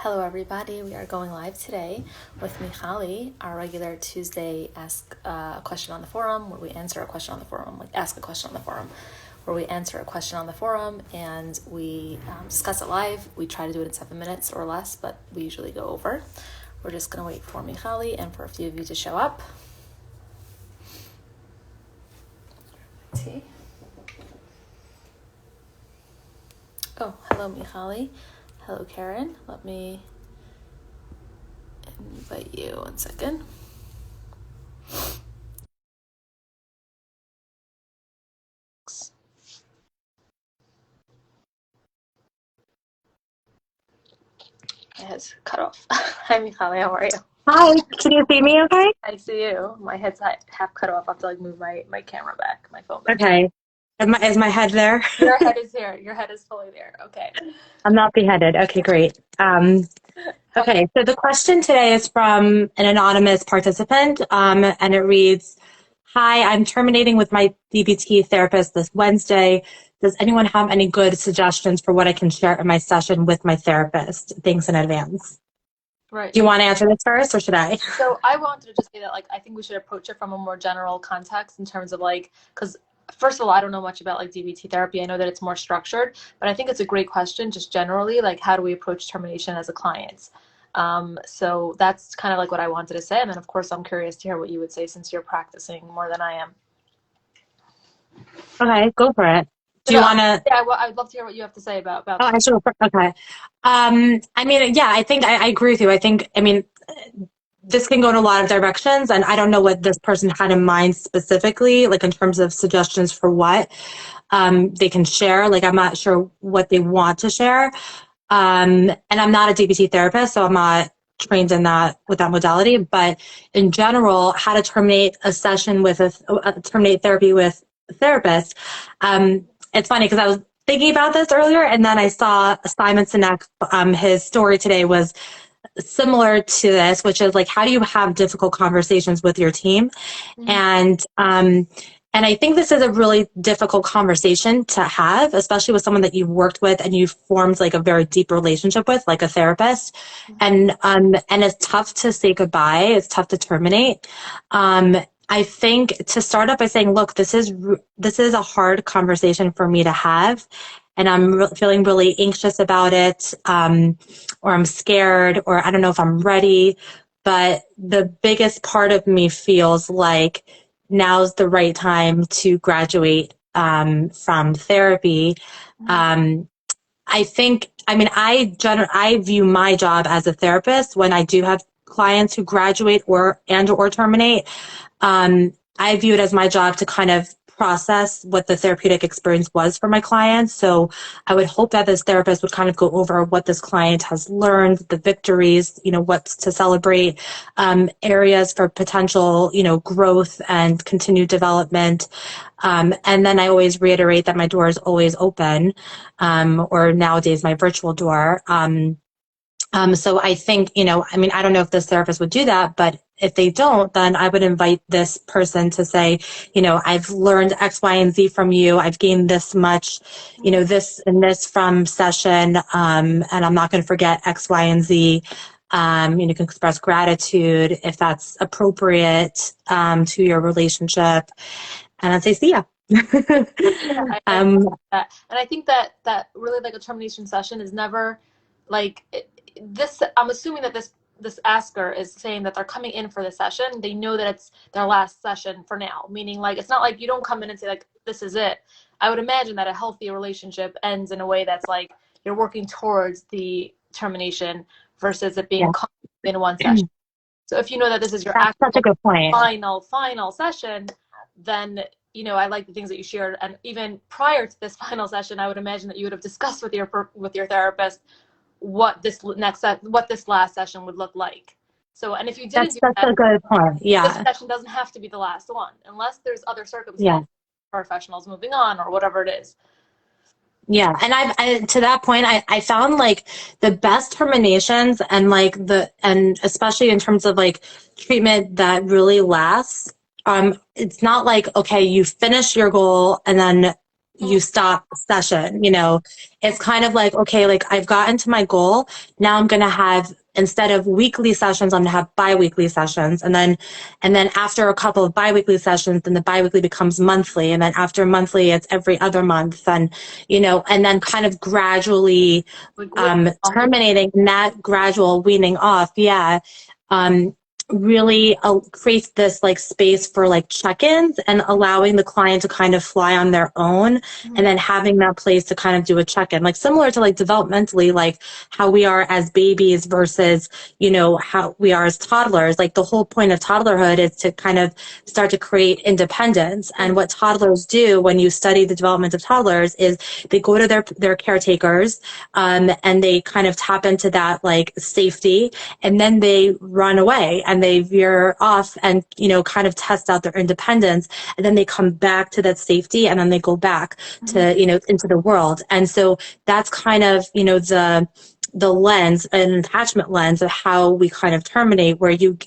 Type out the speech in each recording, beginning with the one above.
Hello everybody, we are going live today with Michali, our regular Tuesday Ask a Question on the Forum, where we answer a question on the forum, like Ask a Question on the Forum, where we answer a question on the forum and we discuss it live. We try to do it in 7 minutes or less, but we usually go over. We're just going to wait for Michali and for a few of you to show up. Oh, hello Michali. Hello, Karen. Let me invite you 1 second. My head's cut off. Hi, Michali. How are you? Hi. Can you see me okay? I see you. My head's half cut off. I have to move my camera back, my phone back. Okay. Is my head there? Your head is here. Your head is fully there. Okay. I'm not beheaded. Okay, great. Okay, so the question today is from an anonymous participant, and it reads, "Hi, I'm terminating with my DBT therapist this Wednesday. Does anyone have any good suggestions for what I can share in my session with my therapist? Thanks in advance." Right. Do you want to answer this first, or should I? So I wanted to just say that, I think we should approach it from a more general context in terms of, because first of all, I don't know much about DBT therapy. I know that it's more structured, but I think it's a great question just generally, how do we approach termination as a client? So that's kind of what I wanted to say. And then of course, I'm curious to hear what you would say since you're practicing more than I am. Okay, go for it. Do you want to? Yeah, I'd love to hear what you have to say about Oh, I should. Okay. I think I agree with you. This can go in a lot of directions, and I don't know what this person had in mind specifically, in terms of suggestions for what they can share. I'm not sure what they want to share. And I'm not a DBT therapist, so I'm not trained in that with that modality. But in general, how to terminate a session with terminate therapy with a therapist. It's funny because I was thinking about this earlier, and then I saw Simon Sinek. His story today was similar to this, which is how do you have difficult conversations with your team? Mm-hmm. And I think this is a really difficult conversation to have, especially with someone that you've worked with and you've formed a very deep relationship with, like a therapist. Mm-hmm. And it's tough to say goodbye. It's tough to terminate. I think to start up by saying, look, this is a hard conversation for me to have, and I'm feeling really anxious about it, or I'm scared, or I don't know if I'm ready. But the biggest part of me feels like now's the right time to graduate from therapy. I view my job as a therapist when I do have clients who graduate or terminate. I view it as my job to kind of process what the therapeutic experience was for my clients. So I would hope that this therapist would kind of go over what this client has learned, the victories, what's to celebrate, areas for potential, growth and continued development. And then I always reiterate that my door is always open, or nowadays my virtual door. So I think, I don't know if this therapist would do that, but if they don't, then I would invite this person to say, I've learned X, Y, and Z from you. I've gained this much, this and this from session. And I'm not going to forget X, Y, and Z. You can express gratitude if that's appropriate, to your relationship. And I'd say, see ya. Yeah, I that. And I think that really a termination session is never this. I'm assuming that this asker is saying that they're coming in for the session. They know that it's their last session for now, meaning it's not you don't come in and say this is it. I would imagine that a healthy relationship ends in a way that's you're working towards the termination versus it being in one session. So if you know that this is your such a good point. final session, then I like the things that you shared, and even prior to this final session, I would imagine that you would have discussed with your therapist what this last session would look like. So, and if you didn't that's a good point. Yeah, this session doesn't have to be the last one unless there's other circumstances, professionals moving on or whatever it is. Yeah, and I to that point, I found the best terminations and and especially in terms of treatment that really lasts. It's not okay, you finish your goal and then Mhm. you stop the session. You know, it's kind of like, okay, like I've gotten to my goal. Now I'm going to have, instead of weekly sessions, I'm going to have bi-weekly sessions. And then after a couple of bi-weekly sessions, then the bi-weekly becomes monthly. And then after monthly, it's every other month. And, you know, and then kind of gradually, Like with terminating that gradual weaning off. Yeah. Um, really creates this like space for like check-ins and allowing the client to kind of fly on their own, and Mhm. then having that place to kind of do a check-in, like similar to like developmentally, like how we are as babies versus, you know, how we are as toddlers. Like the whole point of toddlerhood is to kind of start to create independence. And what toddlers do when you study the development of toddlers is they go to their caretakers, and they kind of tap into that like safety, and then they run away and they veer off and, you know, kind of test out their independence, and then they come back to that safety, and then they go back Mhm. to, you know, into the world. And so that's kind of, you know, the lens, an attachment lens of how we kind of terminate, where you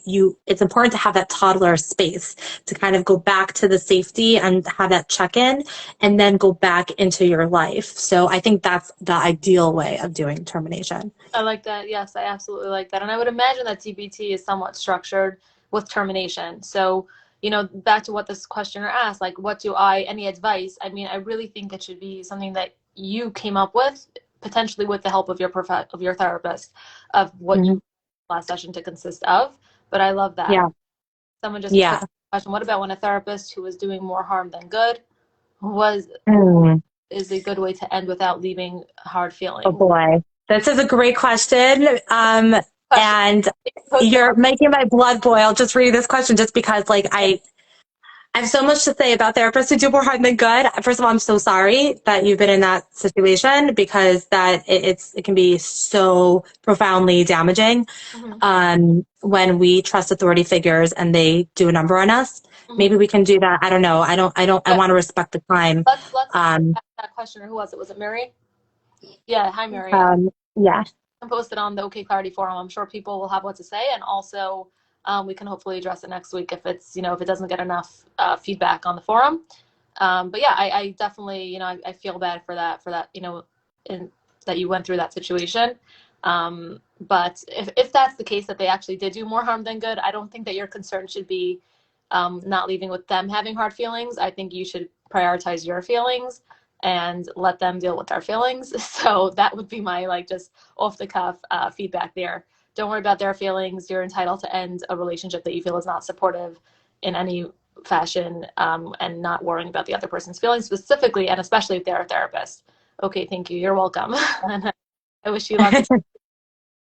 it's important to have that toddler space to kind of go back to the safety and have that check-in, and then go back into your life. So I think that's the ideal way of doing termination. I like that. Yes, I absolutely like that. And I would imagine that TBT is somewhat structured with termination. So, you know, back to what this questioner asked, like, what do any advice? I mean, I really think it should be something that you came up with, potentially with the help of of your therapist, of what you Mhm. want last session to consist of. But I love that. Yeah. Someone just put Yeah. a question, what about when a therapist who was doing more harm than good was Mm. is a good way to end without leaving hard Oh feeling? boy. This is a great question. Question. And Post it you're on. making my blood boil just reading this question, just because like I have so much to say about therapists who do more harm than good. First of all, I'm so sorry that you've been in that situation, because it can be so profoundly damaging, Mhm. when we trust authority figures and they do a number on us. Mhm. Maybe we can do that. I don't know. I But want to respect the time. let's Um, ask that questioner. Who was it? Was it Mary? Yeah. Hi, Mary. yeah. Can post it on the OKclarity forum. I'm sure people will have what to say, and also we can hopefully address it next week if it's if it doesn't get enough feedback on the forum. But yeah, I definitely I feel bad for that in, that you went through that situation. But if that's the case that they actually did do more harm than good, I don't think that your concern should be not leaving with them having hard feelings. I think you should prioritize your feelings and let them deal with their feelings. So that would be my like just off the cuff feedback there. Don't worry about their feelings. You're entitled to end a relationship that you feel is not supportive in any fashion, and not worrying about the other person's feelings specifically, and especially if they're a therapist. Okay, thank you. You're welcome. And I wish you luck.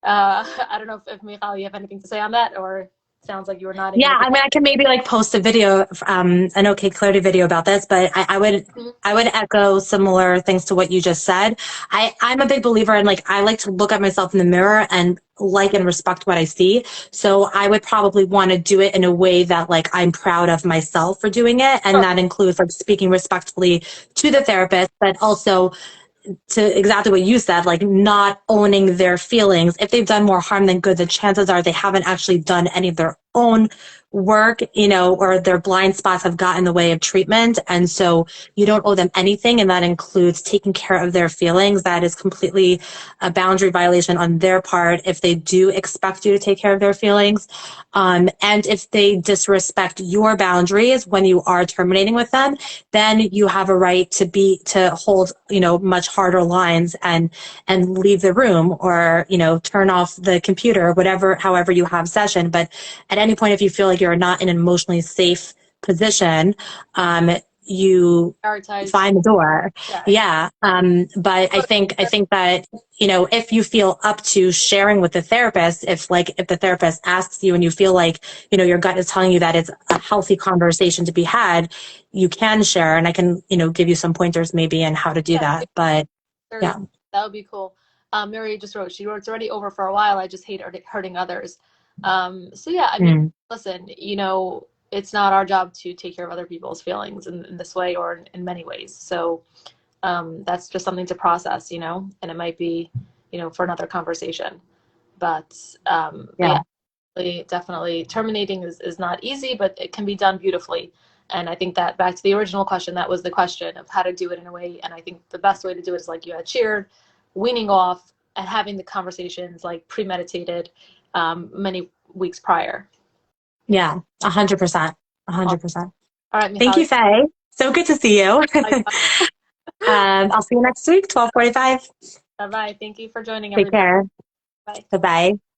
I don't know if Michal, you have anything to say on that, or sounds like you were nodding in Yeah, agreement. I mean, I can maybe like post a video, an OK Clarity video about this, but I would echo similar things to what you just said. I'm a big believer in like, I like to look at myself in the mirror and like and respect what I see. So I would probably want to do it in a way that like I'm proud of myself for doing it. And Sure. that includes like speaking respectfully to the therapist, but also to exactly what you said, like not owning their feelings. If they've done more harm than good, the chances are they haven't actually done any of their own work, you know, or their blind spots have gotten in the way of treatment. And so you don't owe them anything. And that includes taking care of their feelings. That is completely a boundary violation on their part if they do expect you to take care of their feelings. And if they disrespect your boundaries when you are terminating with them, then you have a right to hold, you know, much harder lines and leave the room, or, you know, turn off the computer, whatever, however you have session. But at any point, if you feel like you're not in an emotionally safe position, you Prioritize. find the door. Yeah. Yeah. But I think that, you know, if you feel up to sharing with the therapist, if the therapist asks you and you feel like, you know, your gut is telling you that it's a healthy conversation to be had, you can share. And I can, you know, give you some pointers maybe on how to do Yeah. that. But Very, yeah. that would be cool. Mary just wrote, she wrote, it's already over for a while. I just hate hurting others. So yeah, I mean, Mm. listen, it's not our job to take care of other people's feelings in this way or in many ways. So that's just something to process, and it might be, for another conversation. But Yeah. yeah, definitely terminating is not easy, but it can be done beautifully. And I think that back to the original question, that was the question of how to do it in a way. And I think the best way to do it is like you had cheered, weaning off, and having the conversations like premeditated many weeks prior. Yeah, 100%. 100%. All right, Thank you, Michali. Faye. So good to see you. I'll see you next week, 12:45. Bye bye. Thank you for joining, Take everybody. care. Bye. Bye-bye.